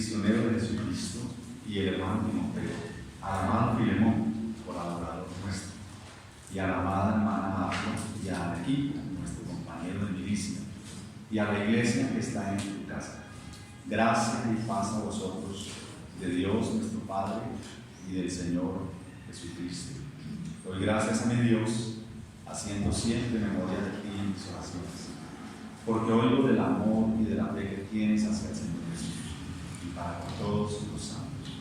prisionero de Jesucristo, y el hermano Timoteo, al amado Filemón, colaborador nuestro, y a la amada hermana Apia, y a Arquipo, nuestro compañero de milicia, y a la iglesia que está en tu casa. Gracia y paz a vosotros, de Dios nuestro Padre y del Señor Jesucristo. Doy gracias a mi Dios, haciendo siempre memoria de ti en mis oraciones, porque oigo del amor y de la fe que tienes hacia el Señor Jesús, y para con todos los santos,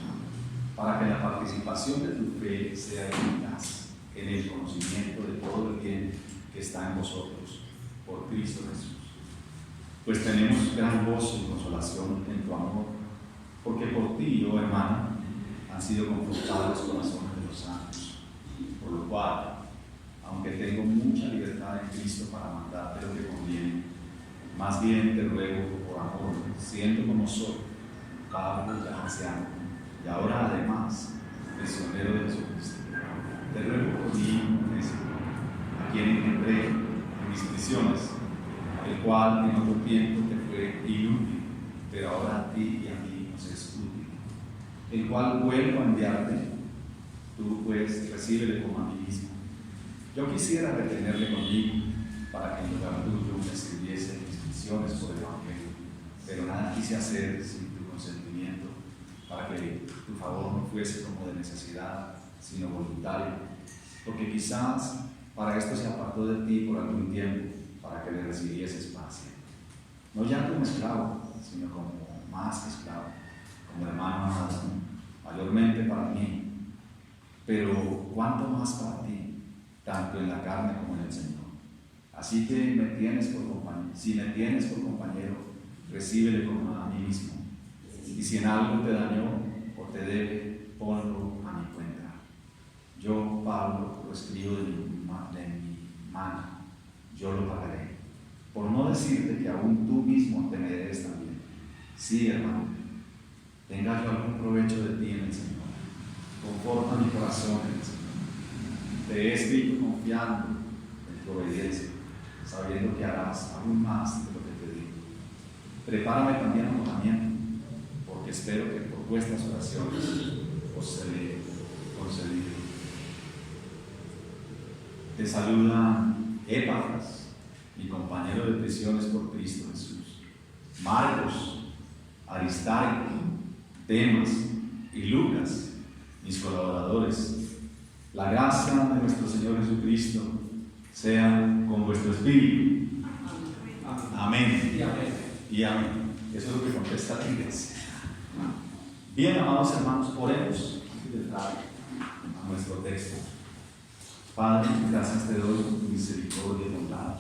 para que la participación de tu fe sea eficaz en el conocimiento de todo el bien que está en vosotros, por Cristo Jesús. Pues tenemos gran gozo y consolación en tu amor, porque por ti, oh hermano, han sido confortados los corazones de los santos, por lo cual, aunque tengo mucha libertad en Cristo para mandarte lo que conviene, más bien te ruego por amor, siendo como soy, Pablo ya anciano, y ahora además prisionero de Jesucristo, te ruego por mí, a quien engendré en mis prisiones, el cual en otro tiempo te fue inútil, pero ahora a ti y a mí nos es útil, el cual vuelvo a enviarte, tú pues recíbele como a mí mismo. Yo quisiera retenerle conmigo para que en lugar tuyo me escribiese mis misiones por el Evangelio, pero nada quise hacer sin tu consentimiento, para que tu favor no fuese como de necesidad, sino voluntario, porque quizás para esto se apartó de ti por algún tiempo, para que le recibieses para siempre. No ya como esclavo, sino como más que esclavo, como hermano amado, mayormente para mí, pero cuánto más para ti, tanto en la carne como en el Señor. Así que si me tienes por compañero, recíbele como a mí mismo. Y si en algo te dañó o te debe, ponlo a mi cuenta. Yo, Pablo, lo escribo de mi mano, yo lo pagaré. Por no decirte que aún tú mismo te me debes también. Sí, hermano, tenga yo algún provecho de ti en el Señor. Conforta mi corazón en el Señor. Te he escrito confiando en tu obediencia, sabiendo que harás aún más de lo que te digo. Prepárame también alojamiento, porque espero que por vuestras oraciones os seré concedido. Te saluda Epafras, mi compañero de prisiones por Cristo Jesús, Marcos, Aristarco, Demas y Lucas, mis colaboradores. La gracia de nuestro Señor Jesucristo sea con vuestro espíritu. Amén. Y amén. Y amén. Eso es lo que contesta la iglesia. Bien, amados hermanos, oremos antes de entrar a nuestro texto. Padre, gracias te doy por tu misericordia y bondad.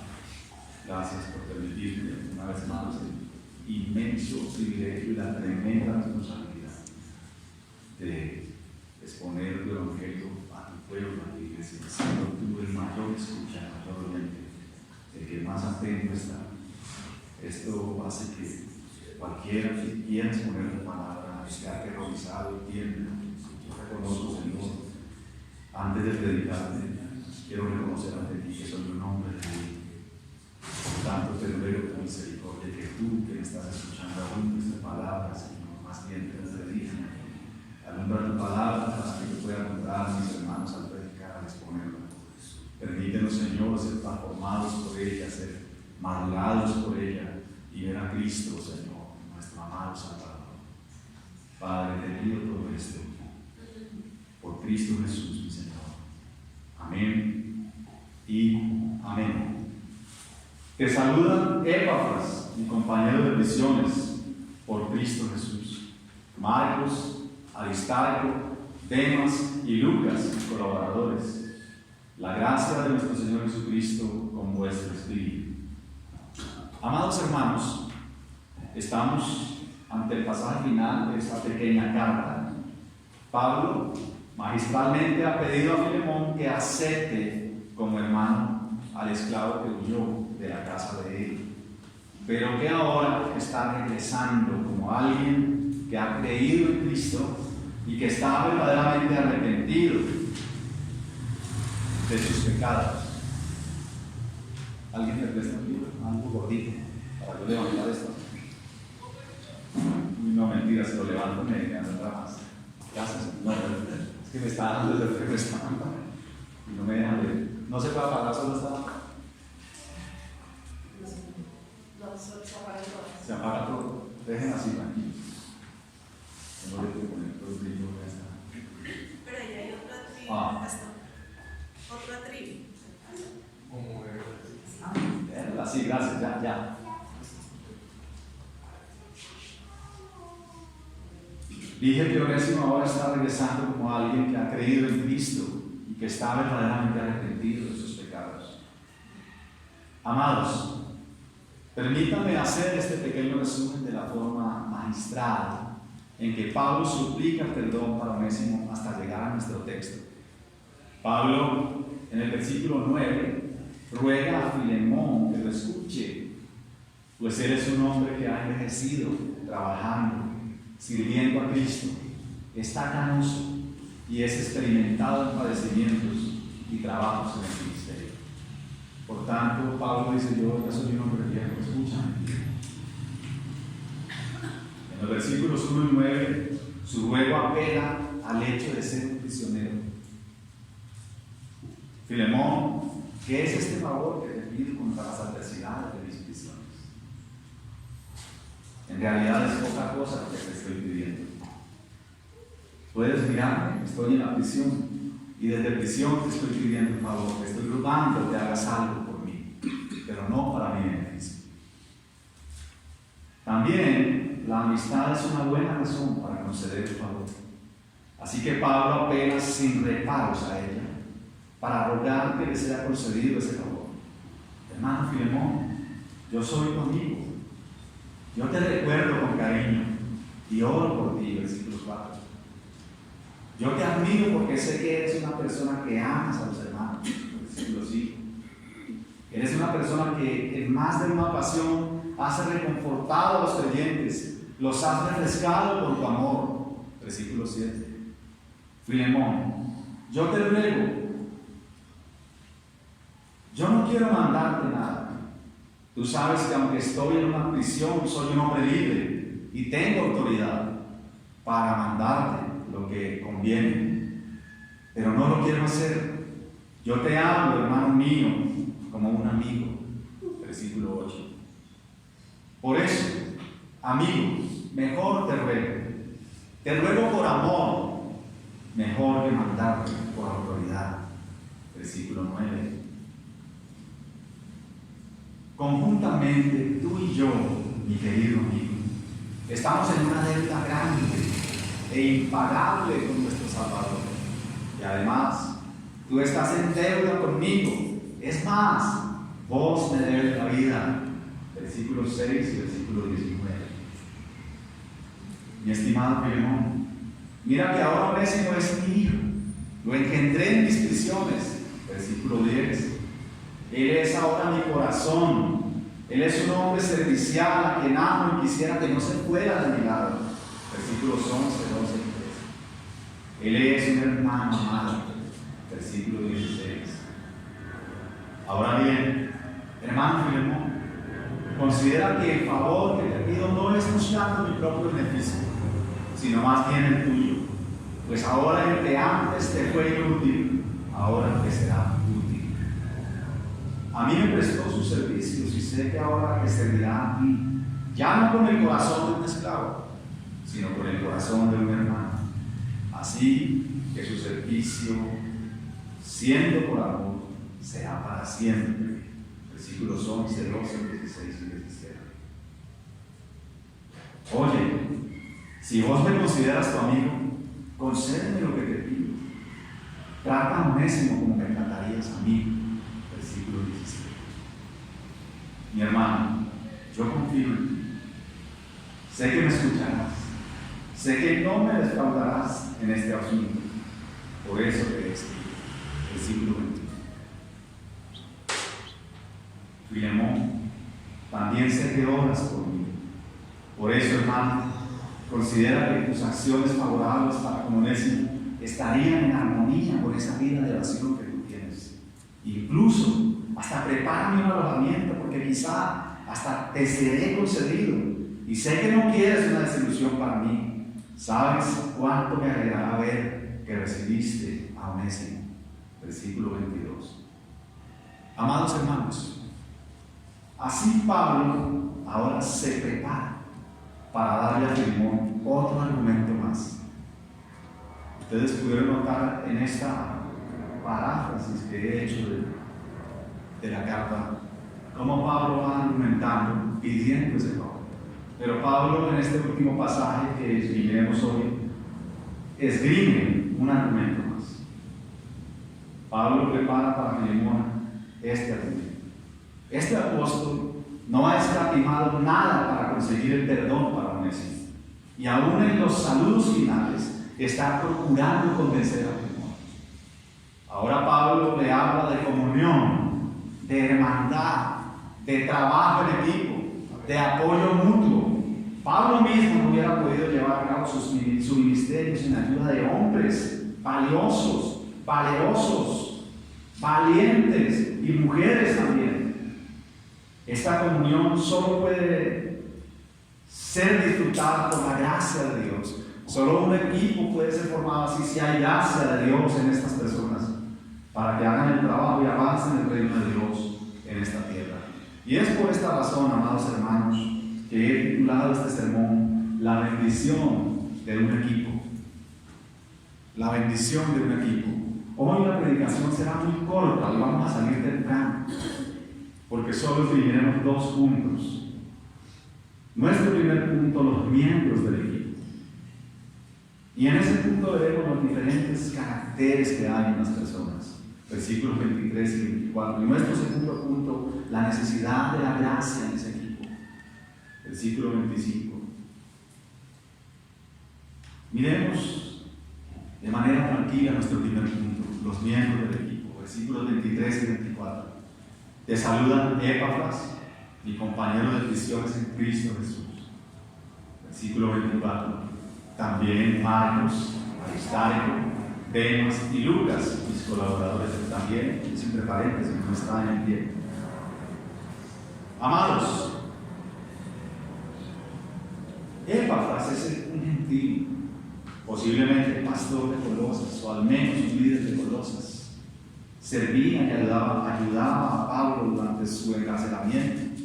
Gracias por permitirme una vez más el inmenso privilegio y la tremenda responsabilidad de exponer tu evangelio a tu pueblo, a tu iglesia, siendo tú el mayor escucha, el mayor oyente, el que más atento está. Esto hace que cualquiera que quiera exponer tu palabra esté aterrorizado y tiembla. Yo reconozco, Señor, antes de predicarte, quiero reconocer ante ti que soy un hombre de ti. Por tanto, te ruego con misericordia que tú, que me estás escuchando, alumbres tu palabra, Señor, más bien te dirija. Alumbra tu palabra para que yo pueda contar a mis hermanos al predicar, al exponerla. Permítenos, Señor, ser transformados por ella, ser madurados por ella y ver a Cristo, Señor, nuestro amado Salvador. Padre, te pido todo esto por Cristo Jesús, mi Señor. Amén y amén. Te saludan Epafras, mi compañero de prisiones, por Cristo Jesús, Marcos, Aristarco, Demas y Lucas, mis colaboradores. La gracia de nuestro Señor Jesucristo con vuestro espíritu. Amados hermanos, estamos ante el pasaje final de esta pequeña carta. Pablo magistralmente ha pedido a Filemón que acepte como hermano al esclavo que huyó de la casa de él, pero que ahora está regresando como alguien que ha creído en Cristo y que está verdaderamente arrepentido de sus pecados. ¿Alguien me presta un libro? Algo gordito para yo levantar esto. No, mentira, si lo levanto me anda más. Gracias. No, es que me está dando el refresco y no me deja ver. No se puede apagar, solo está. No, se apaga todo. Se apaga todo. Dejen así, tranquilos. No le puedo poner todo el brillo. Pero ahí hay otra tribu. Otra tribu. Sí, gracias, ya. Dije que Onésimo ahora está regresando como alguien que ha creído en Cristo y que está verdaderamente arrepentido de sus pecados. Amados, permítanme hacer este pequeño resumen de la forma magistral en que Pablo suplica perdón para Onésimo hasta llegar a nuestro texto. Pablo, en el versículo 9, ruega a Filemón que lo escuche, pues él es un hombre que ha envejecido trabajando, sirviendo a Cristo, está canoso y es experimentado en padecimientos y trabajos en el ministerio. Por tanto, Pablo dice: yo soy un hombre viejo, escúchame. En los versículos 1 y 9, su ruego apela al hecho de ser un prisionero. Filemón, ¿qué es este favor que te pido contra las adversidades de mis prisiones? En realidad es poca cosa lo que te estoy pidiendo. Puedes mirarme, estoy en la prisión y desde prisión te estoy pidiendo un favor, te estoy rogando que hagas algo por mí, pero no para mi beneficio. También la amistad es una buena razón para conceder el favor. Así que Pablo apela sin reparos a ella para rogar que le sea concedido ese favor. Hermano Filemón, yo soy tu amigo. Yo te recuerdo con cariño y oro por ti, versículo 4. Yo te admiro porque sé que eres una persona que amas a los hermanos, versículo 5. Eres una persona que en más de una ocasión has reconfortado a los creyentes, los has refrescado con tu amor, versículo 7. Filemón, yo te ruego, yo no quiero mandarte nada. Tú sabes que aunque estoy en una prisión, soy un hombre libre y tengo autoridad para mandarte lo que conviene, pero no lo quiero hacer. Yo te hablo, hermano mío, como un amigo. Versículo 8. Por eso, amigo, mejor te ruego por amor, mejor que mandarte por autoridad. Versículo 9. Conjuntamente, tú y yo, mi querido amigo, estamos en una deuda grande e impagable con nuestro Salvador. Y además, tú estás en deuda conmigo. Es más, vos me debes la vida. Versículo 6 y versículo 19. Mi estimado Filemón, mira que ahora Onésimo es mi hijo. Lo engendré en mis prisiones. Versículo 10. Él es ahora mi corazón. Él es un hombre servicial a quien amo y quisiera que no se fuera de mi lado. Versículos 11, 12 y 13. Él es un hermano amado. Versículo 16. Ahora bien, hermano Filemón, considera que el favor que te pido no es buscando mi propio beneficio, sino más bien el tuyo. Pues ahora el que antes te fue inútil, ahora te será útil. A mí me prestó sus servicios y sé que ahora te servirá a ti, ya no con el corazón de un esclavo, sino con el corazón de un hermano. Así que su servicio, siendo por amor, será para siempre. Versículos 11, 12, 16 y 17. Oye, si vos me consideras tu amigo, concédeme lo que te pido. Trata a Onésimo como me tratarías a mí. Versículo 17. Mi hermano, yo confío en ti. Sé que me escucharás. Sé que no me defraudarás en este asunto. Por eso te escribo. Versículo 21. Filemón, también sé que oras por mí. Por eso, hermano, considera que tus acciones favorables para con Onésimo estarían en armonía con esa vida de oración que tú tienes. Incluso hasta prepárame un alojamiento, porque quizá hasta te seré concedido y sé que no quieres una desilusión para mí. ¿Sabes cuánto me alegrará ver que recibiste a Onésimo? Versículo 22. Amados hermanos, así Pablo ahora se prepara para darle a Filemón otro argumento más. Ustedes pudieron notar en esta paráfrasis que he hecho de la carta cómo Pablo va argumentando, pidiendo ese favor. Pero Pablo en este último pasaje que escribiremos hoy esgrime un argumento más. Pablo prepara para Filemón este argumento. Este apóstol no ha escatimado nada para conseguir el perdón para Onésimo, y aún en los saludos finales está procurando convencer a Filemón. Ahora Pablo le habla de comunión, de hermandad, de trabajo en equipo, de apoyo mutuo. Pablo mismo no hubiera podido llevar a cabo su ministerio sin ayuda de hombres valiosos, valerosos, valientes y mujeres también. Esta comunión solo puede ser disfrutada por la gracia de Dios. Solo un equipo puede ser formado así si hay gracia de Dios en estas personas para que hagan el trabajo y avancen el reino de Dios en esta tierra. Y es por esta razón, amados hermanos, que he titulado este sermón La bendición de un equipo. La bendición de un equipo. Hoy la predicación será muy corta y vamos a salir temprano, porque solo escribiremos 2 puntos. Nuestro primer punto, los miembros del equipo. Y en ese punto veremos los diferentes caracteres que hay en las personas. Versículos 23 y 24. Y nuestro segundo punto, la necesidad de la gracia en ese equipo. Versículo 25. Miremos de manera tranquila nuestro primer punto, los miembros del equipo. Versículos 23 y 24. Te saludan Epafras, mi compañero de prisiones en Cristo Jesús. Versículo 24. También Marcos, Aristarco, Demas y Lucas, mis colaboradores también, entre paréntesis, no están en pie. Amados, Epafras es un gentil, posiblemente pastor de Colosas, o al menos un líder de Colosas. Servía y ayudaba a Pablo durante su encarcelamiento.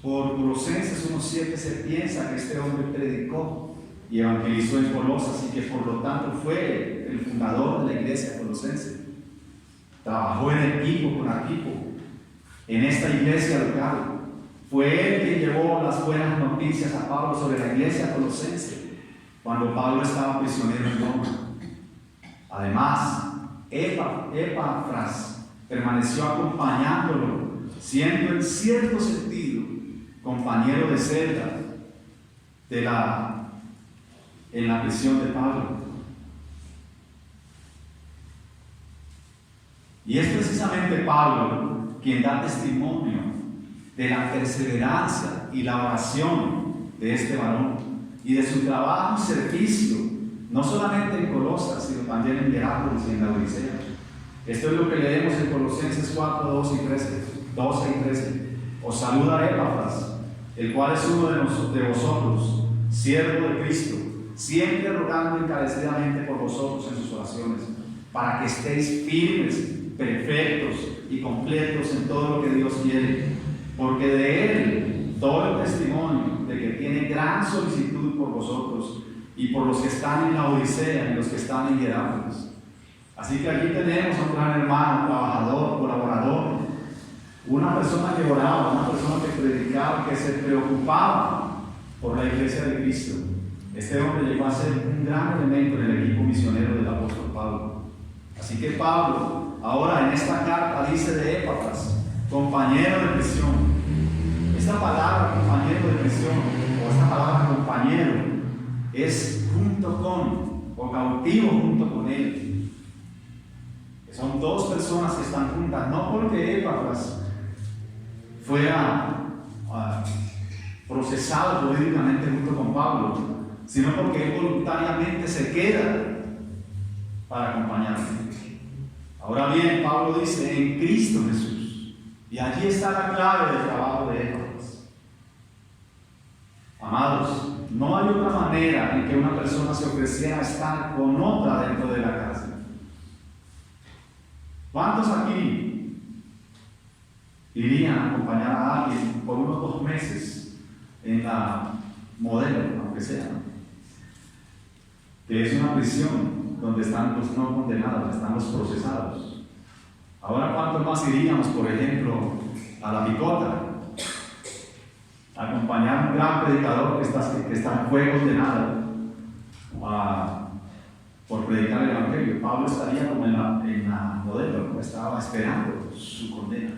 Por Colosenses 1:7 se piensa que este hombre predicó y evangelizó en Colosas y que por lo tanto fue el fundador de la iglesia colosense. Trabajó en equipo con Arquipo en esta iglesia local. Fue él quien llevó las buenas noticias a Pablo sobre la iglesia colosense cuando Pablo estaba prisionero en Roma. Además, Epafras permaneció acompañándolo, siendo en cierto sentido compañero de celda en la prisión de Pablo. Y es precisamente Pablo quien da testimonio de la perseverancia y la oración de este varón y de su trabajo y servicio, no solamente en Colosas, sino también en Hierápolis y en la Odisea. Esto es lo que leemos en Colosenses 4, 12 y 13. Os saluda Epafras, el cual es uno de vosotros, siervo de Cristo, siempre rogando encarecidamente por vosotros en sus oraciones, para que estéis firmes, perfectos y completos en todo lo que Dios quiere, porque de Él doy el testimonio de que tiene gran solicitud por vosotros y por los que están en la Odisea y los que están en Hierápolis. Así que aquí tenemos a un gran hermano, trabajador, colaborador, una persona que oraba, una persona que predicaba, que se preocupaba por la iglesia de Cristo. Este hombre llegó a ser un gran elemento en el equipo misionero del apóstol Pablo. Así que Pablo, ahora en esta carta, dice de Epafras, compañero de prisión. Esta palabra compañero de prisión, o esta palabra compañero, es junto con, o cautivo junto con él. Son 2 personas que están juntas, no porque Epafras fuera procesado políticamente junto con Pablo, sino porque él voluntariamente se queda para acompañarle. Ahora bien, Pablo dice en Cristo Jesús, y allí está la clave del trabajo de Epafras. Amados, no hay otra manera en que una persona se ofreciera a estar con otra dentro de la cárcel. ¿Cuántos aquí irían a acompañar a alguien por unos 2 meses en la Modelo, aunque sea, ¿no? Que es una prisión donde están los no condenados, están los procesados? Ahora, ¿cuántos más iríamos, por ejemplo, a la Picota, a acompañar a un gran predicador que fue condenado por predicar el Evangelio? Pablo estaría como en la Modelo, ¿no? Estaba esperando su condena,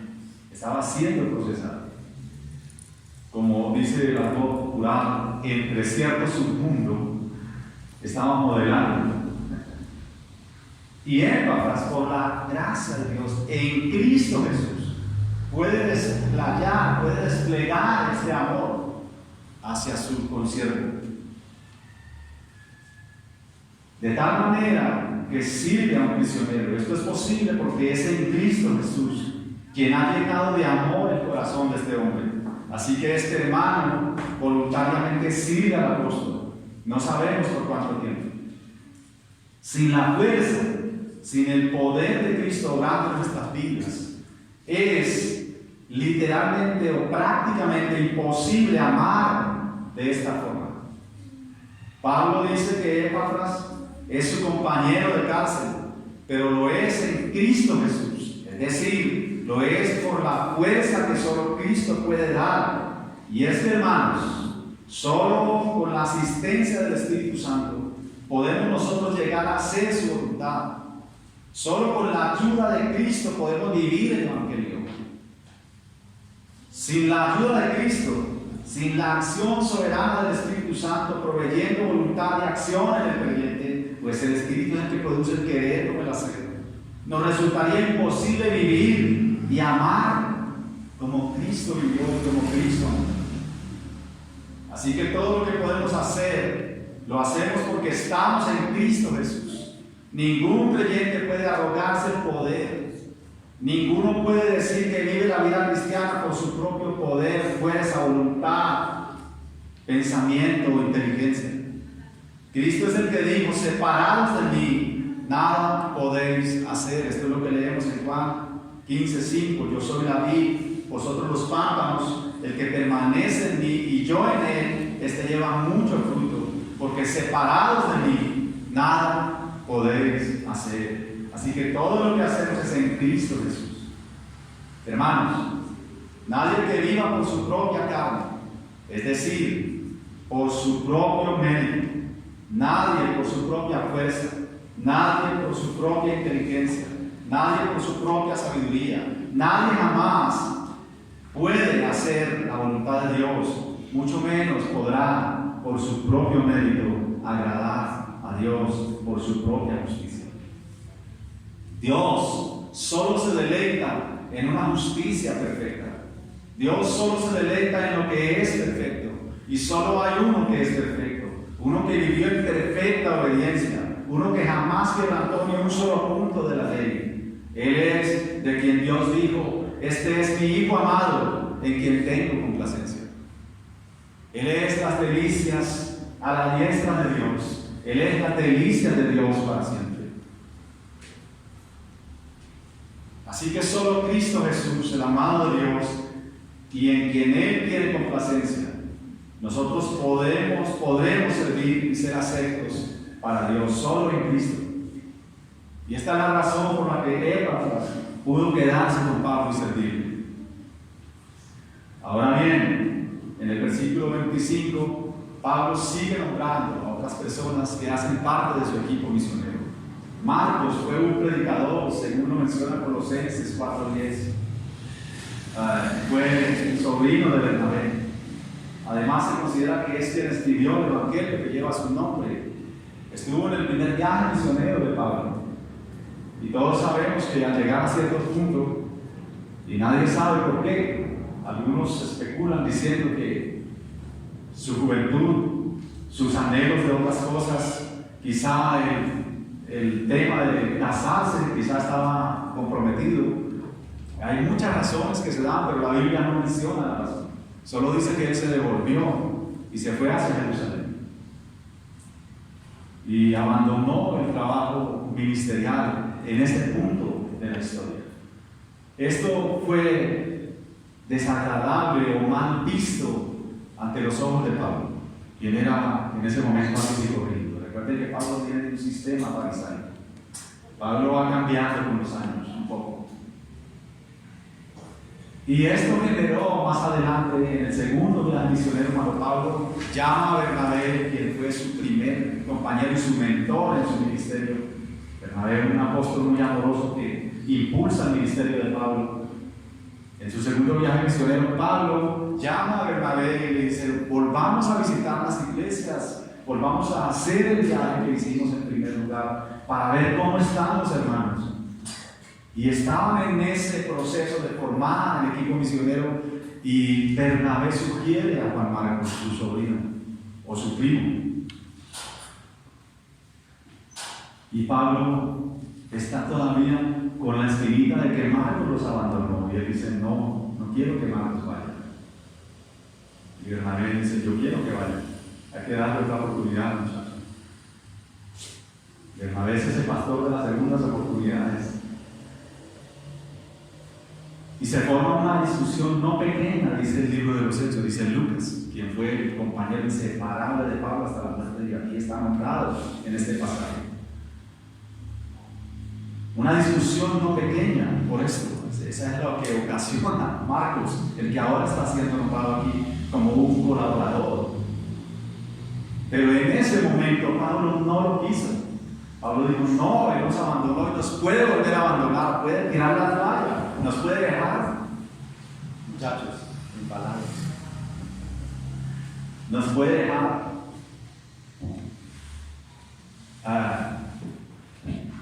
estaba siendo procesado. Como dice el autor popular, entre cierto submundo estaba modelando. Y Epafras, por la gracia de Dios en Cristo Jesús, puede desplegar ese amor hacia su consiervo. De tal manera que sirve a un prisionero. Esto es posible porque es en Cristo Jesús quien ha llenado de amor el corazón de este hombre. Así que este hermano voluntariamente sirve al apóstol. No sabemos por cuánto tiempo. Sin la fuerza, sin el poder de Cristo obrando en nuestras vidas, es literalmente o prácticamente imposible amar de esta forma. Pablo dice que Epafras es su compañero de cárcel, pero lo es en Cristo Jesús. Es decir, lo es por la fuerza que solo Cristo puede dar. Y es que, hermanos, solo con la asistencia del Espíritu Santo podemos nosotros llegar a hacer su voluntad. Solo con la ayuda de Cristo podemos vivir el Evangelio. Sin la ayuda de Cristo, sin la acción soberana del Espíritu Santo proveyendo voluntad y acción en el creyente, pues el Espíritu es el que produce el querer como el hacer. Nos resultaría imposible vivir y amar como Cristo vivió y como Cristo amó. Así que todo lo que podemos hacer, lo hacemos porque estamos en Cristo Jesús. Ningún creyente puede arrogarse el poder. Ninguno puede decir que vive la vida cristiana por su propio poder, fuerza, voluntad, pensamiento o inteligencia. Cristo es el que dijo: separados de mí, nada podéis hacer. Esto es lo que leemos en Juan 15:5. Yo soy la vid, vosotros los pámpanos. El que permanece en mí y yo en él, este lleva mucho fruto, porque separados de mí, nada podéis hacer. Así que todo lo que hacemos es en Cristo Jesús. Hermanos, nadie que viva por su propia carne, es decir, por su propio mérito, nadie por su propia fuerza, nadie por su propia inteligencia, nadie por su propia sabiduría, nadie jamás puede hacer la voluntad de Dios, mucho menos podrá por su propio mérito agradar a Dios por su propia justicia. Dios solo se deleita en una justicia perfecta. Dios solo se deleita en lo que es perfecto. Y solo hay uno que es perfecto. Uno que vivió en perfecta obediencia. Uno que jamás quebrantó ni un solo punto de la ley. Él es de quien Dios dijo: este es mi Hijo amado, en quien tengo complacencia. Él es las delicias a la diestra de Dios. Él es las delicias de Dios para siempre. Así que solo Cristo Jesús, el amado de Dios, y en quien Él tiene complacencia, nosotros podremos servir y ser aceptos para Dios, solo en Cristo. Y esta es la razón por la que Epafras pudo quedarse con Pablo y servirle. Ahora bien, en el versículo 25, Pablo sigue nombrando a otras personas que hacen parte de su equipo misionero. Marcos fue un predicador, según lo menciona Colosenses 4:10. Fue el sobrino de Bernabé. Además, se considera que es quien escribió el evangelio que lleva su nombre. Estuvo en el primer viaje misionero de Pablo. Y todos sabemos que al llegar a cierto punto, y nadie sabe por qué, algunos especulan diciendo que su juventud, sus anhelos de otras cosas, quizá el tema de casarse quizá estaba comprometido. Hay muchas razones que se dan, pero la Biblia no menciona la razón. Solo dice que él se devolvió y y se fue hacia Jerusalén. Y abandonó el trabajo ministerial en este punto de la historia. Esto fue desagradable o mal visto ante los ojos de Pablo, quien era en ese momento algo corrido. Recuerden que Pablo tiene un sistema farisaico. Pablo va cambiando con los años un poco. Y esto generó más adelante, en el segundo viaje misionero, cuando Pablo llama a Bernabé, quien fue su primer compañero y su mentor en su ministerio. Bernabé, un apóstol muy amoroso que impulsa el ministerio de Pablo. En su segundo viaje misionero, Pablo llama a Bernabé y le dice: volvamos a visitar las iglesias, volvamos a hacer el viaje que hicimos en primer lugar, para ver cómo están los hermanos. Y estaban en ese proceso de formar el equipo misionero, y Bernabé sugiere a Juan Marcos, su sobrino o su primo. Y Pablo está todavía con la espinita de que Marcos los abandonó, y él dice: no quiero que Marcos vaya. Y Bernabé dice: yo quiero que vaya, hay que darle otra oportunidad, muchachos. Bernabé es ese pastor de las segundas oportunidades. Y se forma una discusión no pequeña, dice el libro de los Hechos, dice Lucas, quien fue el compañero inseparable de Pablo hasta la muerte, y aquí está nombrado en este pasaje. Una discusión no pequeña por esto. Esa es lo que ocasiona Marcos, el que ahora está siendo nombrado aquí como un colaborador. Pero en ese momento Pablo no lo quiso. Pablo dijo: no, él nos abandonó y nos puede volver a abandonar, puede tirar la toalla, nos puede dejar. Muchachos, en palabras, nos puede dejar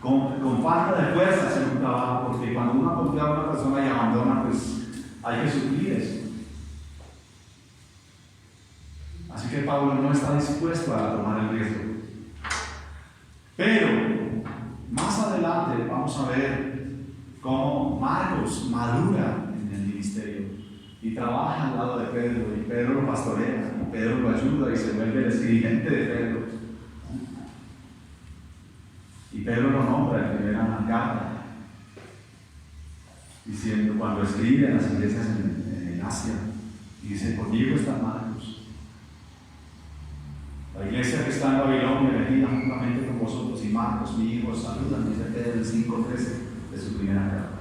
con falta de fuerzas en un trabajo, porque cuando uno acompaña a una persona y abandona, pues hay que suplir eso. Así que Pablo no está dispuesto a tomar el riesgo. Pero más adelante vamos a ver cómo Marcos madura en el ministerio y trabaja al lado de Pedro, y Pedro lo pastorea, y Pedro lo ayuda y se vuelve el escribiente de Pedro. Y Pedro lo nombra en primera carta, diciendo, cuando escribe a las iglesias en Asia, y dice: conmigo está Marcos. La iglesia que está en Babilonia, elegida juntamente con vosotros, y Marcos, mi hijo, saludan, dice Pedro el 5:13 de su primera carta.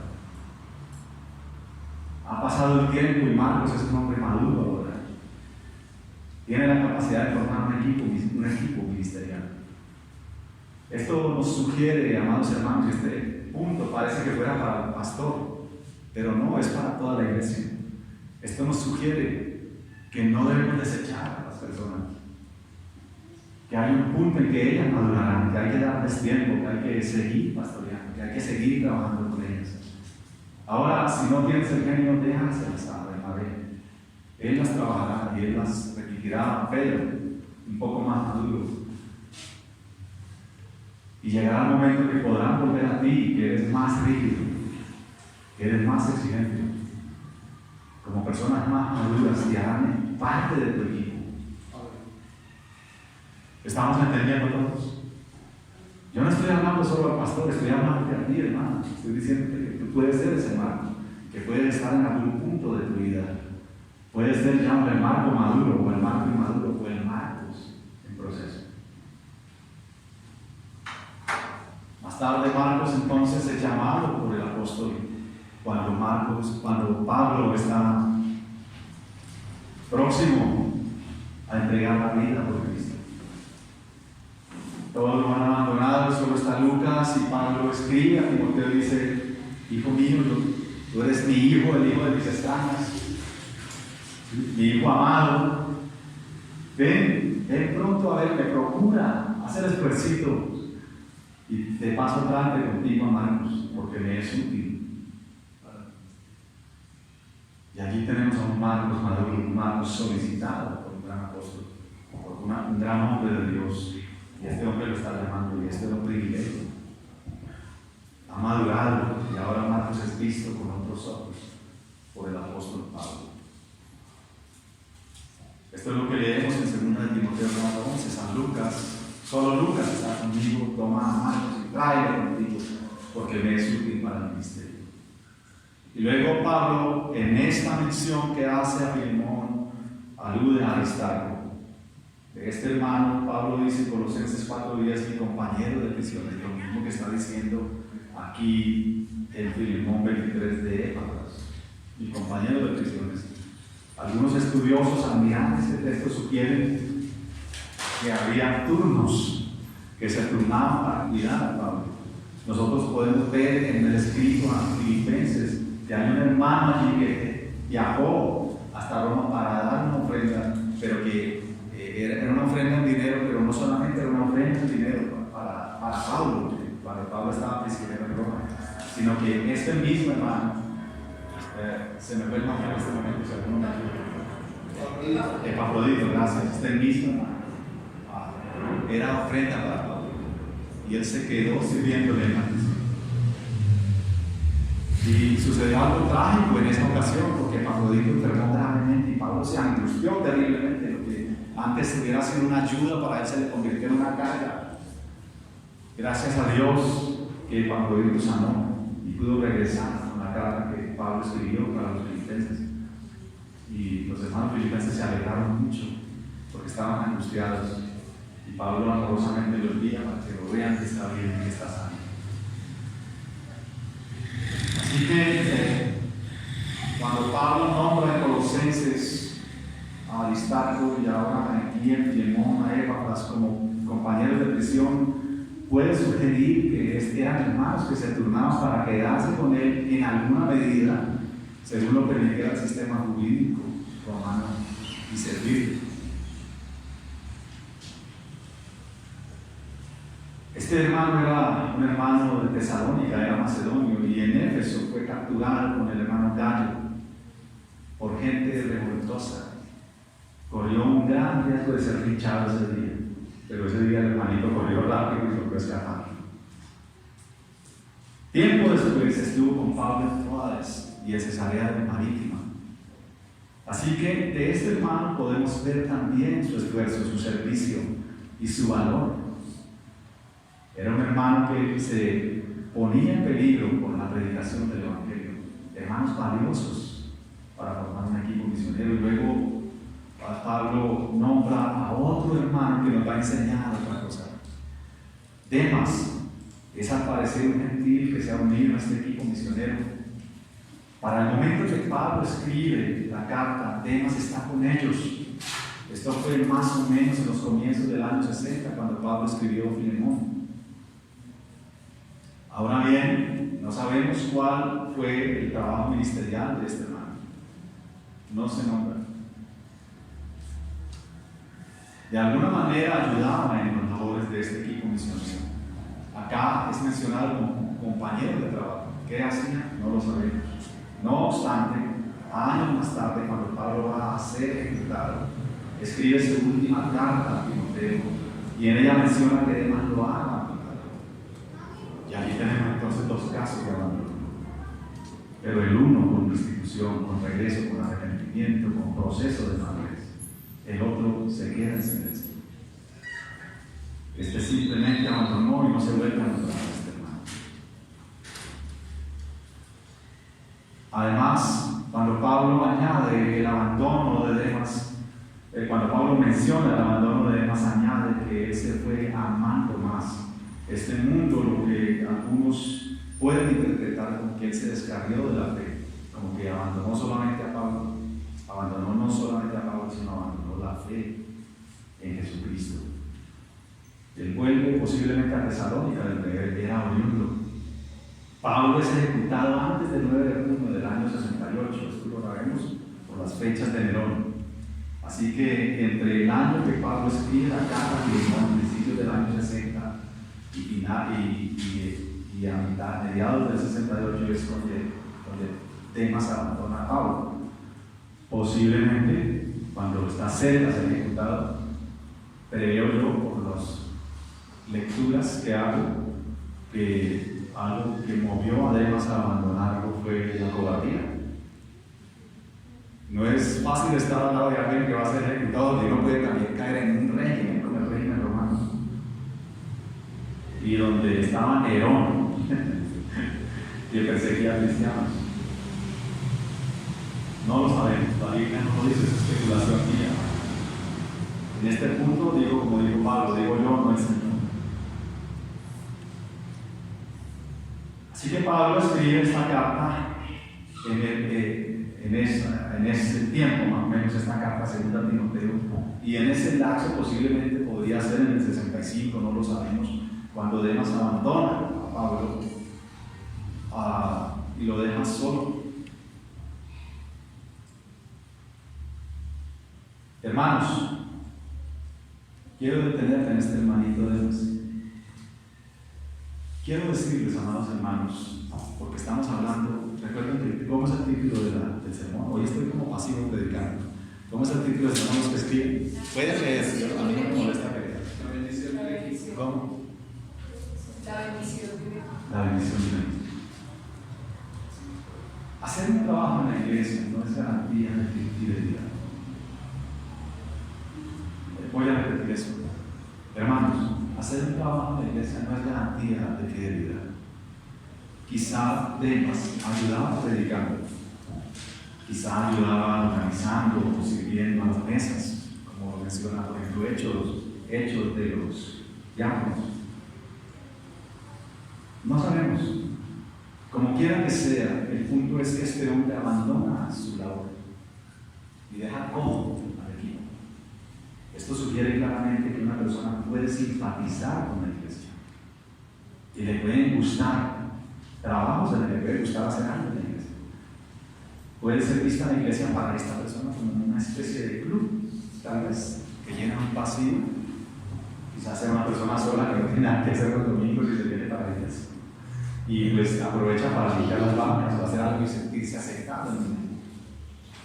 Ha pasado el tiempo y Marcos es un hombre maduro ahora. Tiene la capacidad de formar un equipo ministerial. Esto nos sugiere, amados hermanos, este punto parece que fuera para el pastor, pero no, es para toda la iglesia. Esto nos sugiere que no debemos desechar a las personas, que hay un punto en que ellas madurarán, que hay que darles tiempo, que hay que seguir pastoreando, que hay que seguir trabajando con ellas. Ahora, si no tienes el genio, déjaselas a Bernabé. Él las trabajará y él las repetirá a Pedro, un poco más maduro. Y llegará el momento que podrán volver a ti, que eres más rígido, que eres más exigente, como personas más maduras, y harán parte de tu equipo. ¿Estamos entendiendo todos? Yo no estoy hablando solo al pastor, estoy hablando de a ti, hermano. Estoy diciendo que tú puedes ser ese hermano, que puedes estar en algún punto de tu vida. Puedes ser ya el Marco maduro, o el Marco inmaduro, o el Marcos en proceso. Más tarde Marcos entonces es llamado por el apóstol cuando Pablo está próximo a entregar la vida por Cristo. Todos lo han abandonado, solo está Lucas, y Pablo escribe a Timoteo y dice: hijo mío, tú eres mi hijo, el hijo de mis extrañas, mi hijo amado. Ven pronto a verme, procura hacer esfuercito, y te paso adelante contigo, hermanos, porque me es útil. Y allí tenemos a un Marcos maduro, un Marcos solicitado por un gran apóstol, por un gran hombre de Dios. Y este hombre lo está llamando, y este es un privilegio. Ha madurado, y ahora Marcos es visto con otros ojos por el apóstol Pablo. Esto es lo que leemos en 2 de Timoteo 4:11, San Lucas, solo Lucas está conmigo, toma a Marcos y tráelo contigo, porque me es útil para el ministerio. Y luego Pablo, en esta mención que hace a Filemón, alude a Aristarco. De este hermano, Pablo dice en Colosenses 4:10, mi compañero de prisiones, lo mismo que está diciendo aquí en Filemón 23 de Éfeso, mi compañero de prisiones. Algunos estudiosos al mirar este texto sugieren que había turnos que se turnaban para cuidar a Pablo. Nosotros podemos ver en el escrito a Filipenses que hay un hermano allí que viajó hasta Roma para dar una ofrenda, pero que era una ofrenda en dinero, pero no solamente era una ofrenda en dinero para Pablo, cuando Pablo estaba prisionero en Roma, sino que este mismo hermano, se me fue el nombre en este momento, si alguno me ayuda. Epafrodito, gracias. Este mismo hermano era ofrenda para Pablo y él se quedó sirviéndole en la prisión. Y sucedió algo trágico en esa ocasión, porque Epafrodito enfermó gravemente y Pablo se angustió terriblemente. Lo que antes hubiera sido una ayuda para él se le convirtió en una carga. Gracias a Dios que Epafrodito sanó y pudo regresar con la carta que Pablo escribió para los filipenses. Y los hermanos filipenses se alegraron mucho porque estaban angustiados. Y Pablo amorosamente los guía para que lo vean que está bien y que está sano. Así que cuando Pablo nombra en Colosenses a Aristarco y ahora aquí en Filemón a Epafras como compañeros de prisión, puede sugerir que eran hermanos que se turnaban para quedarse con él en alguna medida, según lo permitía el sistema jurídico romano, y servir. Este hermano era un hermano de Tesalónica, era macedonio, y en Éfeso fue capturado con el hermano Gallo por gente revoltosa. Corrió un gran riesgo de ser linchado ese día, pero ese día el hermanito corrió rápido y logró escapar. Tiempo después estuvo con Pablo en Troas y en Cesarea Marítima. Así que de este hermano podemos ver también su esfuerzo, su servicio y su valor. Era un hermano que se ponía en peligro por la predicación del Evangelio. Hermanos valiosos para formar un equipo misionero. Y luego Pablo nombra a otro hermano que nos va a enseñar otra cosa. Demas es al parecer un gentil que se ha unido a este equipo misionero. Para el momento que Pablo escribe la carta, Demas está con ellos. Esto fue más o menos en los comienzos del año 60, cuando Pablo escribió Filemón. Ahora bien, no sabemos cuál fue el trabajo ministerial de este hermano. No se nombra. De alguna manera ayudaba en los labores de este equipo misionero. Acá es mencionado como compañero de trabajo. ¿Qué hacía? No lo sabemos. No obstante, años más tarde, cuando Pablo va a ser ejecutado, escribe su última carta a Timoteo y en ella menciona que Demas lo ha abandonado. Y aquí tenemos entonces dos casos de abandono. Pero el uno con restitución, con regreso, con arrepentimiento, con proceso de madurez. El otro se queda en silencio. Este simplemente abandonó y no se vuelve a nombrar a este hermano. Además, cuando Pablo añade el abandono de Demas, cuando Pablo menciona el abandono de Demas, añade que él se fue amando más este mundo, lo que algunos pueden interpretar como que él se descarrió de la fe, como que abandonó solamente a Pablo, abandonó no solamente a Pablo, sino abandonó la fe en Jesucristo. Él vuelve posiblemente a Tesalónica, donde era oriundo. Pablo es ejecutado antes del 9 de junio del año 68, esto lo sabemos por las fechas de Nerón. Así que entre el año que Pablo escribe la carta a Filemón, principios del año 60, y a mediados del 68 es donde Demas abandona a Pablo. Posiblemente cuando está cerca de ser ejecutado, preveo yo por las lecturas que hago que algo que movió a Demas a abandonarlo fue la cobardía. No es fácil estar al lado de alguien que va a ser ejecutado, donde uno puede también caer en un régimen como el régimen romano. Y donde estaba Nerón, que perseguía a cristianos. No lo sabemos, la Biblia no lo dice, es especulación mía. En este punto digo, como dijo Pablo, digo yo, no el Señor. Así que Pablo escribe esta carta en ese tiempo, más o menos, esta carta segunda a Timoteo, y en ese lapso posiblemente podría ser en el 65, no lo sabemos, cuando Demas abandona a Pablo y lo deja solo. Hermanos, quiero detenerme en este hermanito Demas. Quiero decirles, amados hermanos, porque estamos hablando, recuerden que ¿cómo es el título del sermón? Hoy estoy como pasivo predicando. ¿Cómo es el título del sermón? Los que escriben. Pueden leer, a mí no me molesta leer. La bendición divina. ¿Cómo? La bendición divina. La bendición divina. Hacer un trabajo en la iglesia no es garantía de fidelidad. Voy a repetir eso. Hermanos, hacer un trabajo en la iglesia no es garantía de fidelidad. Quizá Demas ayudaba predicando, quizá ayudaba organizando o sirviendo a las mesas, como lo menciona, por ejemplo, Hechos de los diáconos. No sabemos. Como quiera que sea, el punto es que este hombre abandona su labor y deja cómodo al equipo. Esto sugiere claramente que una persona puede simpatizar con la iglesia y le pueden gustar trabajos en los que le puede gustar hacer algo en la iglesia. Puede ser vista la iglesia para esta persona como una especie de club, tal vez, que llena un vacío. Quizás sea una persona sola que no tiene nada que hacer los domingos y se viene para la iglesia. Y pues aprovecha para limpiar las bancas o hacer algo y sentirse aceptado.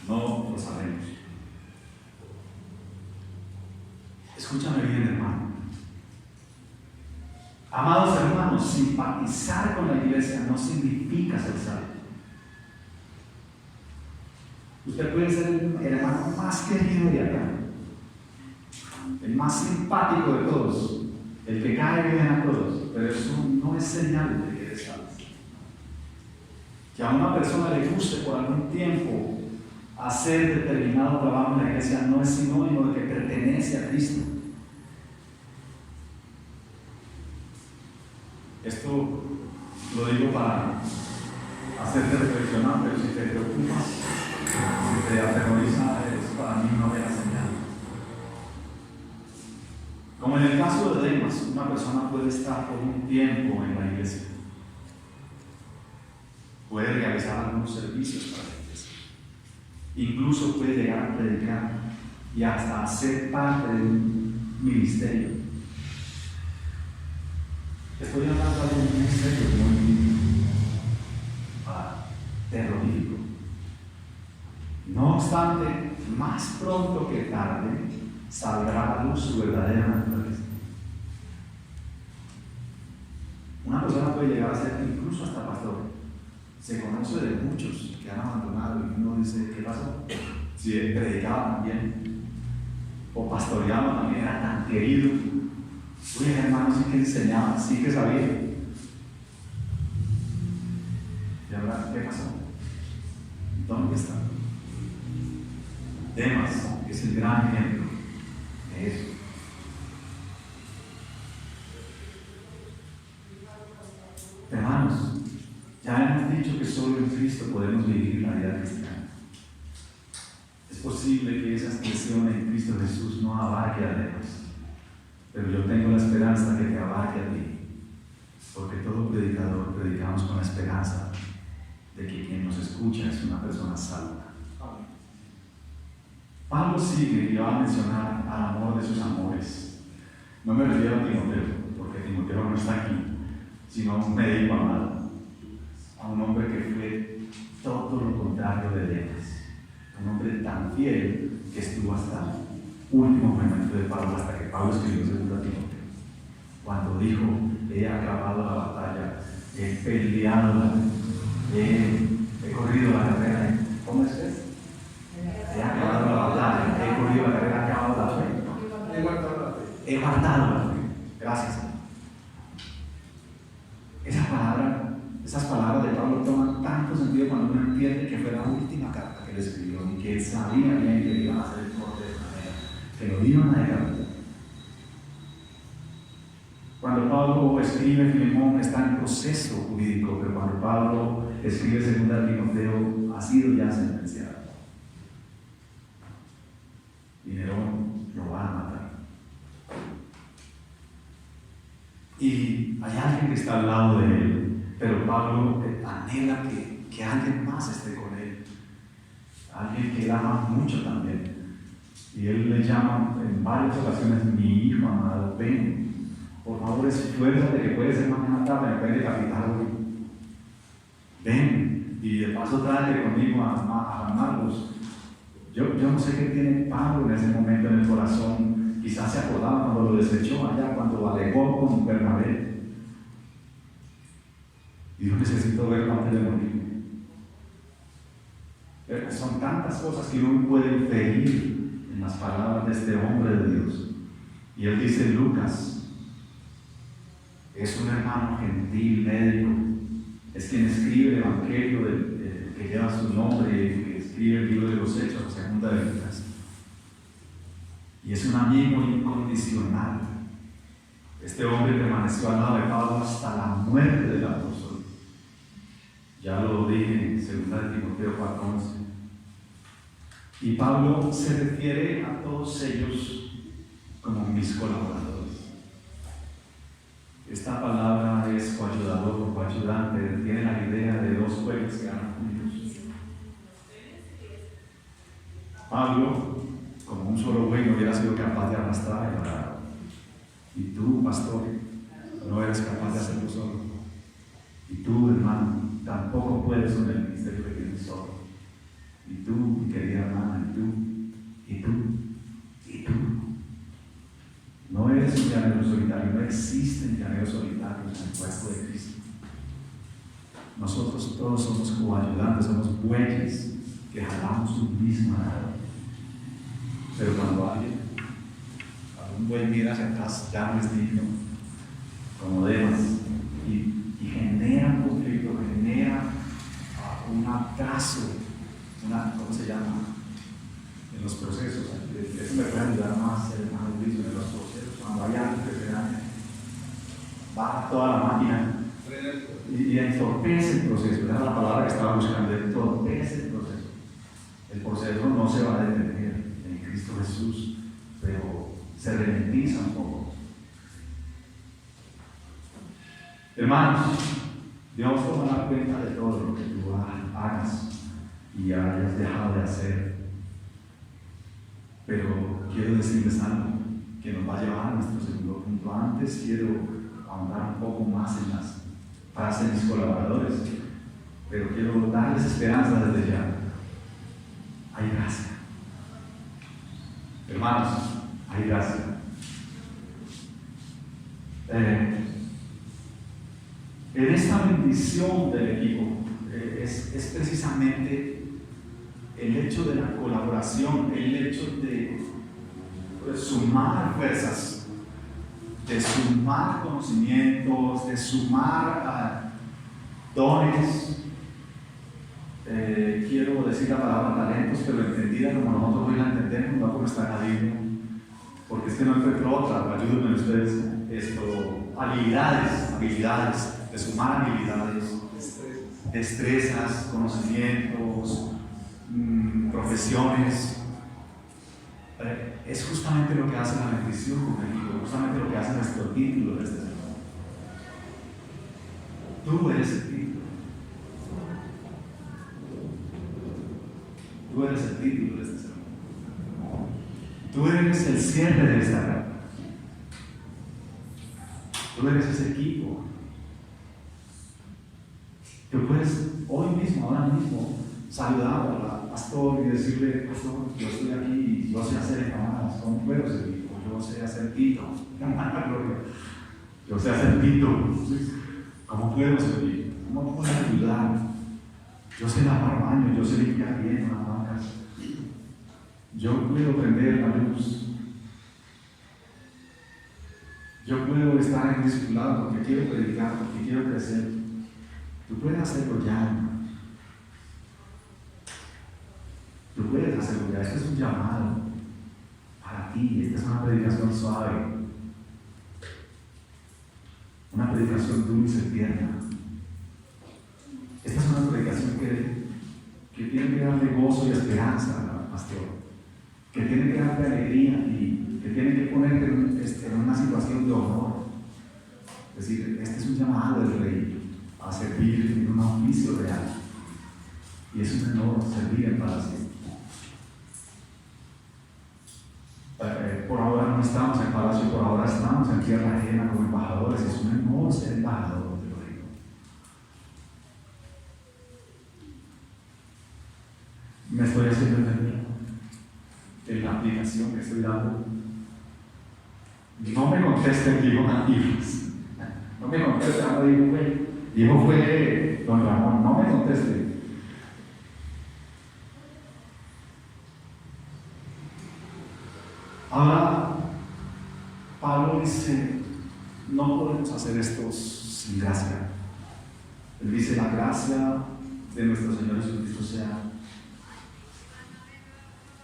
No lo sabemos. Escúchame bien, hermano. Amados hermanos, simpatizar con la iglesia no significa ser salvo. Usted puede ser el hermano más querido de acá, el más simpático de todos, el que cae bien a todos, pero eso no es señal de que eres salvo. Que a una persona le guste por algún tiempo hacer determinado trabajo en la iglesia no es sinónimo de que pertenece a Cristo. Esto lo digo para hacerte reflexionar, pero si te preocupas, si te aterroriza, es para mí una buena señal. Como en el caso de Demas, una persona puede estar por un tiempo en la iglesia, puede realizar algunos servicios para la iglesia, incluso puede llegar a predicar y hasta ser parte de un ministerio. Estoy hablando de algo muy serio, muy terrorífico. No obstante, más pronto que tarde saldrá a luz su verdadera naturaleza. Una persona puede llegar a ser incluso hasta pastor. Se conoce de muchos que han abandonado y uno dice, ¿qué pasó? Si él predicaba también o pastoreaba también, era tan querido. Uy, el hermano sí que enseñaba, sí que sabía. ¿Y ahora qué pasó? ¿Dónde está? Demas es el gran ejemplo de eso. Hermanos, ya hemos dicho que solo en Cristo podemos vivir la vida cristiana. Es posible que esa expresión en Cristo Jesús no abarque a Demas, pero yo tengo la esperanza que te abarque a ti, porque todo predicador predicamos con la esperanza de que quien nos escucha es una persona salva. Pablo sigue y va a mencionar al amor de sus amores. No me refiero a Timoteo, porque Timoteo no está aquí, sino a un médico amado, a un hombre que fue todo lo contrario de Demas, un hombre tan fiel que estuvo hasta el último momento de Pablo, hasta que Pablo escribió 2 Timoteo, cuando dijo: he acabado la batalla, he peleado he corrido la carrera. ¿Cómo es eso? Esas palabras de Pablo toman tanto sentido cuando uno entiende que fue la última carta que le escribió y que él sabía bien que iban a hacer el corte de manera, que lo iban a decapitar. Cuando Pablo escribe Filemón está en proceso jurídico, pero cuando Pablo escribe segunda Timoteo ha sido ya sentenciado. Y Nerón lo va a matar. Y hay alguien que está al lado de él, pero Pablo anhela que alguien más esté con él. Alguien que él ama mucho también. Y él le llama en varias ocasiones mi hijo amado, ven. Por favor, esfuérzate que puede ser mañana tarde, me puede decapitar hoy. Ven, y de paso tráete conmigo a Juan Marcos. Yo no sé qué tiene Pablo en ese momento en el corazón. Quizás se acordaba cuando lo desechó allá, cuando alegó con Bernabé. Y yo necesito verlo antes de morir. Pero son tantas cosas que uno puede inferir en las palabras de este hombre de Dios. Y él dice, Lucas es un hermano gentil, médico, es quien escribe el Evangelio que lleva su nombre, que escribe el libro de los Hechos, la segunda de Lucas. Y es un amigo incondicional. Este hombre permaneció al lado de Pablo hasta la muerte del apóstol. Ya lo dije en 2 Timoteo 4:11. Y Pablo se refiere a todos ellos como mis colaboradores. Esta palabra es coayudador o coayudante, tiene la idea de dos pueblos que andan juntos. Pablo, como un solo buey, no hubiera sido capaz de arrastrar el arado. Y tú, pastor, no eres capaz de hacerlo solo. Y tú, hermano, tampoco puedes con el ministerio que tienes solo. Y tú, mi querida hermana, y tú. No eres un llanero solitario, no existen llaneros solitarios en el puesto de Cristo. Nosotros todos somos coayudantes, somos bueyes que jalamos un mismo arado. Pero cuando algún buey mira hacia atrás, ya no es digno, como Demas, y genera un conflicto, genera un atraso, ¿cómo se llama? En los procesos. Eso me puede ayudar más el hermano Luis en los procesos. Cuando hay algo que se daña, baja toda la máquina y entorpece el proceso. Esa es la palabra que estaba buscando, entorpece el proceso. El proceso no se va a detener en Cristo Jesús, pero se ralentiza un poco. Hermanos, Dios tomará cuenta de todo lo que tú hagas y hayas dejado de hacer. Pero quiero decirles algo que nos va a llevar a nuestro segundo punto. Antes quiero ahondar un poco más en las frases de mis colaboradores, pero quiero darles esperanza desde ya. Hay gracia. Hermanos, hay gracia. En esta bendición del equipo es precisamente el hecho de la colaboración, el hecho de sumar fuerzas, de sumar conocimientos, de sumar dones. Quiero decir la palabra talentos, pero entendida como nosotros hoy la entendemos, no como está en la Biblia, porque es que no encuentro otra. Ayúdenme ustedes. Habilidades, de sumar habilidades, destrezas, conocimientos, profesiones. Es justamente lo que hace la bendición juvenil, justamente lo que hace nuestro título de este sermón. Tú eres el título. Tú eres el título de este sermón. Tú eres el cierre de esta carta. Tú eres ese equipo. Tú puedes hoy mismo, ahora mismo, saludar al pastor y decirle: pastor, yo estoy aquí y yo sé hacer empanadas. ¿Cómo puedo servir? Yo sé hacer pito. Yo sé hacer pito. ¿Cómo puedo servir? ¿Cómo puedo ayudar? Yo sé lavar baños, yo sé limpiar bien las bancas. Yo puedo prender la luz. Yo puedo estar en discipulado porque quiero predicar, porque quiero crecer. Tú puedes hacerlo ya, hermanos. Tú puedes hacerlo ya. Este es un llamado para ti. Esta es una predicación suave, una predicación dulce, tierna. Esta es una predicación que tiene que darle gozo y esperanza, pastor, que tiene que darle alegría y que tiene que ponerte en una situación de honor. Es decir, este es un llamado del Rey a servir en un oficio real, y es un honor servir en palacio. Por ahora no estamos en palacio, por ahora estamos en tierra ajena como embajadores. Es un honor ser embajador del Reino. Me estoy haciendo entender en la aplicación que estoy dando. No me contesten, dijo Antifas. No me contesten, ahora dijo fue don Ramón. No me contesten. Ahora, Pablo dice, no podemos hacer esto sin gracia. Él dice, la gracia de nuestro Señor Jesucristo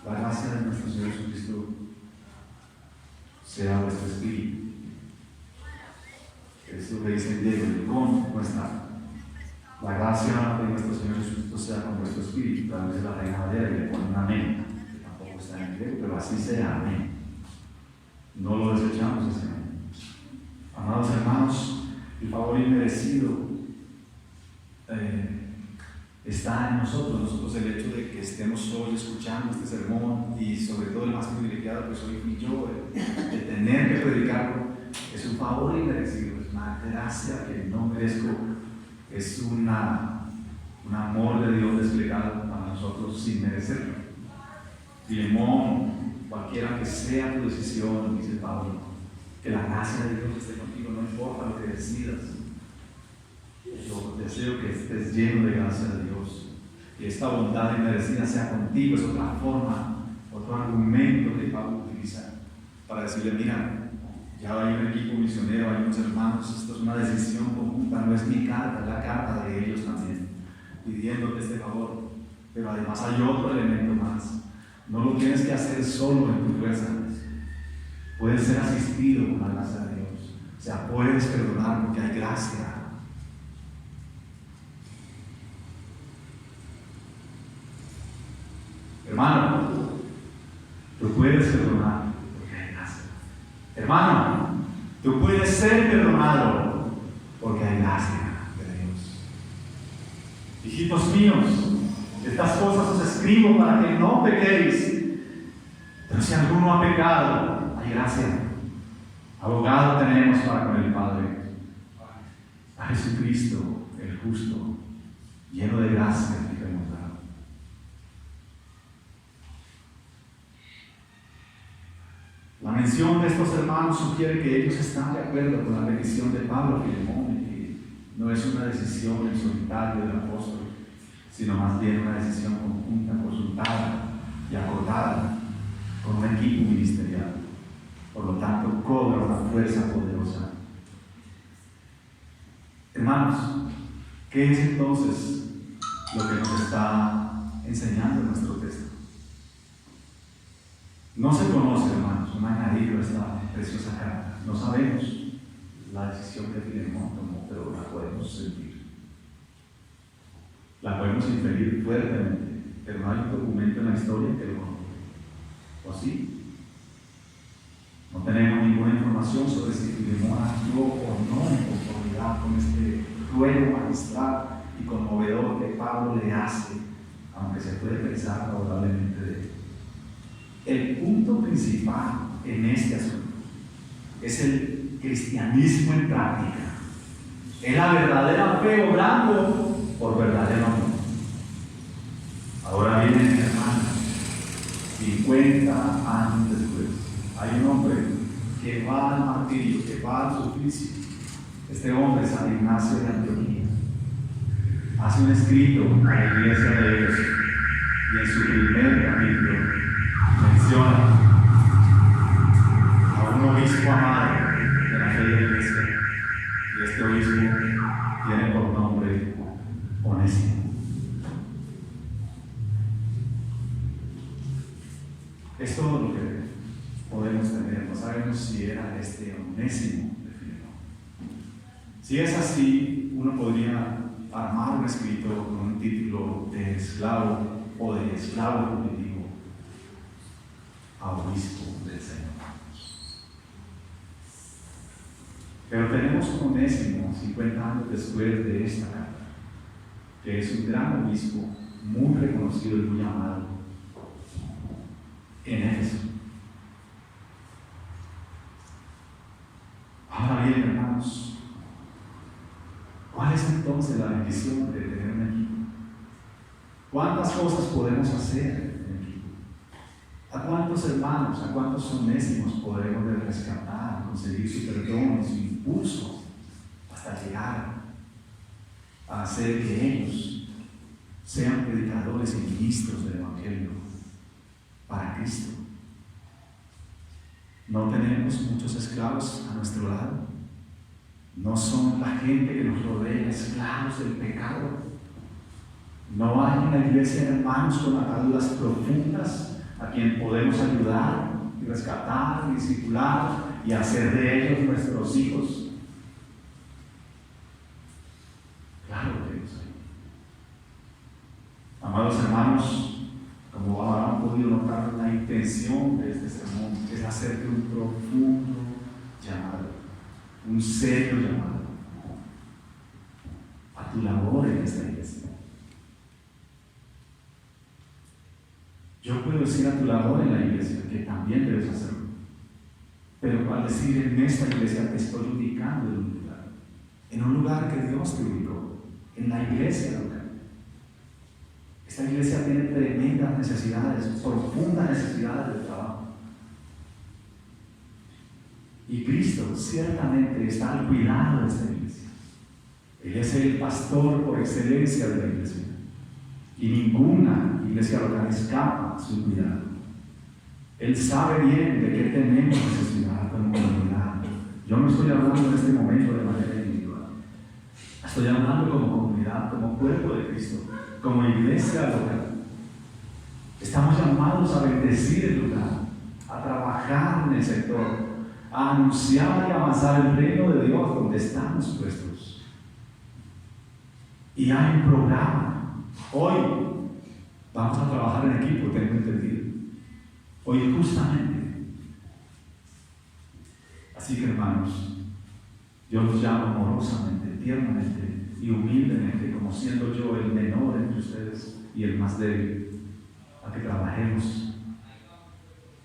la gracia de nuestro Señor Jesucristo sea vuestro espíritu. Es lo que dice en griego, con nuestra. La gracia de nuestro Señor Jesucristo sea con vuestro espíritu. Tal vez la Reina Valera y le pone un amén, que tampoco está en griego, pero así sea, amén. No lo desechamos ese amén. Amados hermanos, el favor inmerecido está en nosotros. El hecho de que estemos hoy escuchando este sermón, y sobre todo el más privilegiado que soy yo, de tener que predicarlo, es un favor inmerecido, es una gracia que no merezco, es un amor de Dios desplegado para nosotros sin merecerlo. Filemón, cualquiera que sea tu decisión, dice Pablo, que la gracia de Dios esté contigo, no importa lo que decidas. Yo deseo que estés lleno de gracia de Dios, que esta bondad inmerecida sea contigo. Es otra forma, otro argumento que Pablo utiliza para decirle, mira, ya hay un equipo misionero, hay unos hermanos, esto es una decisión conjunta, no es mi carta, es la carta de ellos también, pidiéndote este favor. Pero además hay otro elemento más, no lo tienes que hacer solo en tu fuerza, puedes ser asistido con la gracia de Dios, o sea, puedes perdonar porque hay gracia. Hermano, tú puedes perdonar porque hay gracia. Hermano, tú puedes ser perdonado porque hay gracia de Dios. Hijitos míos, estas cosas os escribo para que no pequéis. Pero si alguno ha pecado, hay gracia. Abogado tenemos para con el Padre, a Jesucristo el justo, lleno de gracia y de bondad. La mención de estos hermanos sugiere que ellos están de acuerdo con la petición de Pablo a Filemón, y que no es una decisión en solitario del apóstol, sino más bien una decisión conjunta, consultada y acordada con un equipo ministerial. Por lo tanto, cobra una fuerza poderosa. Hermanos, ¿qué es entonces lo que nos está enseñando nuestro texto? No se conoce, hermanos, un añadido a esta preciosa carta. No sabemos la decisión que Filemón tomó, pero la podemos sentir. La podemos inferir fuertemente, pero no hay un documento en la historia que lo confirme. ¿O sí? No tenemos ninguna información sobre si Filemón actuó o no en conformidad con este ruego magistral y conmovedor que Pablo le hace, aunque se puede pensar favorablemente de él. El punto principal en este asunto es el cristianismo en práctica. Es la verdadera fe obrando por verdadero amor. Ahora viene, hermanos, 50 años después, hay un hombre que va al martirio, que va al suplicio. Este hombre es San Ignacio de Antioquía. Hace un escrito a la iglesia de Éfeso, y en su primer capítulo menciona a un obispo amado de la fe de la iglesia, y este obispo tiene por nombre Es todo lo que podemos tener. No sabemos si era este Onésimo de Filemón. Si es así, uno podría armar un escrito con un título de esclavo o de esclavo político a obispo del Señor. Pero tenemos un Onésimo 50 años después de esta carta, que es un gran obispo, muy reconocido y muy amado en Éfeso. Ahora bien, hermanos, ¿cuál es entonces la bendición de tener un equipo? ¿Cuántas cosas podemos hacer en equipo? ¿A cuántos hermanos, a cuántos onésimos podremos rescatar, conseguir su perdón y su impulso hasta llegar a hacer que ellos sean predicadores y ministros del Evangelio para Cristo? ¿No tenemos muchos esclavos a nuestro lado? ¿No son la gente que nos rodea esclavos del pecado? ¿No hay en la iglesia hermanos con ataduras profundas a quien podemos ayudar y rescatar y discipular y hacer de ellos nuestros hijos? Claro que los hay. Amados hermanos, como habrán podido notar, la intención de este sermón es hacerte un profundo llamado, un serio llamado a tu labor en esta iglesia. Yo puedo decir a tu labor en la iglesia que también debes hacerlo, pero al decir en esta iglesia te estoy ubicando en un lugar que Dios te ubicó, en la iglesia local. Esta iglesia tiene tremendas necesidades, profundas necesidades de trabajo. Y Cristo ciertamente está al cuidado de esta iglesia. Él es el pastor por excelencia de la iglesia. Y ninguna iglesia local escapa a su cuidado. Él sabe bien de qué tenemos necesidad como comunidad. Yo no estoy hablando en este momento de manera individual. Estoy hablando como comunidad, como cuerpo de Cristo, como iglesia local. Estamos llamados a bendecir el lugar, a trabajar en el sector, a anunciar y avanzar el reino de Dios donde estamos puestos. Y hay un programa. Hoy vamos a trabajar en equipo, tengo entendido. Hoy justamente. Así que hermanos, yo los llamo amorosamente, tiernamente y humildemente, como siendo yo el menor entre ustedes y el más débil, a que trabajemos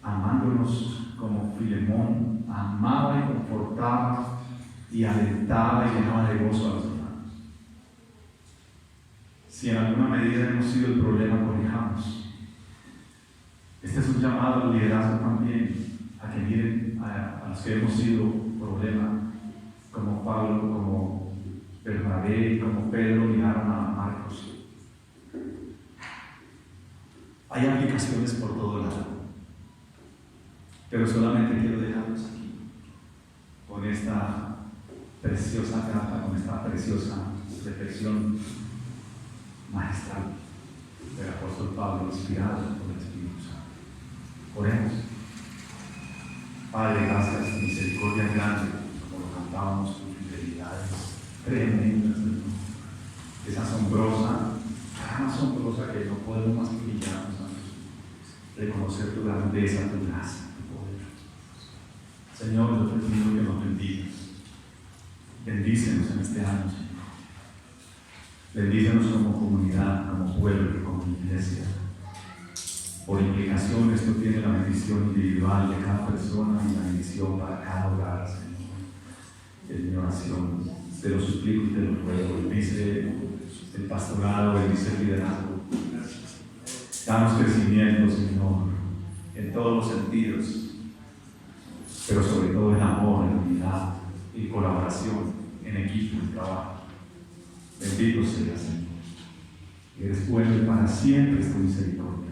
amándonos como Filemón amaba y confortaba y alentaba y llenaba de gozo a los hermanos. Si en alguna medida hemos sido el problema, corrijamos. Este es un llamado al liderazgo también, a que miren a los que hemos sido problema, como Pablo, como Bernabé y como Pedro miraron a Marcos. Hay aplicaciones por todo lado, pero solamente quiero dejarlos aquí con esta preciosa carta, con esta preciosa reflexión magistral del apóstol Pablo, inspirado por el Espíritu Santo. Oremos. Padre, gracias, tu misericordia grande, como lo cantábamos, tus fidelidades tremendas, es asombrosa, tan asombrosa que no podemos más que brillarnos a reconocer tu grandeza, tu gracia, tu poder. Señor, yo te pido que nos bendigas. Bendícenos en este año, Señor. Bendícenos como comunidad, como pueblo, como iglesia. Por implicación, esto tiene la bendición individual de cada persona y la bendición para cada hogar, Señor. En mi oración, te lo suplico y te lo ruego. Bendice el pastorado, bendice el liderazgo. Danos crecimiento, Señor, en todos los sentidos, pero sobre todo en amor, en unidad y colaboración, en equipo, en trabajo. Bendito sea, Señor. Eres bueno y para siempre es tu misericordia.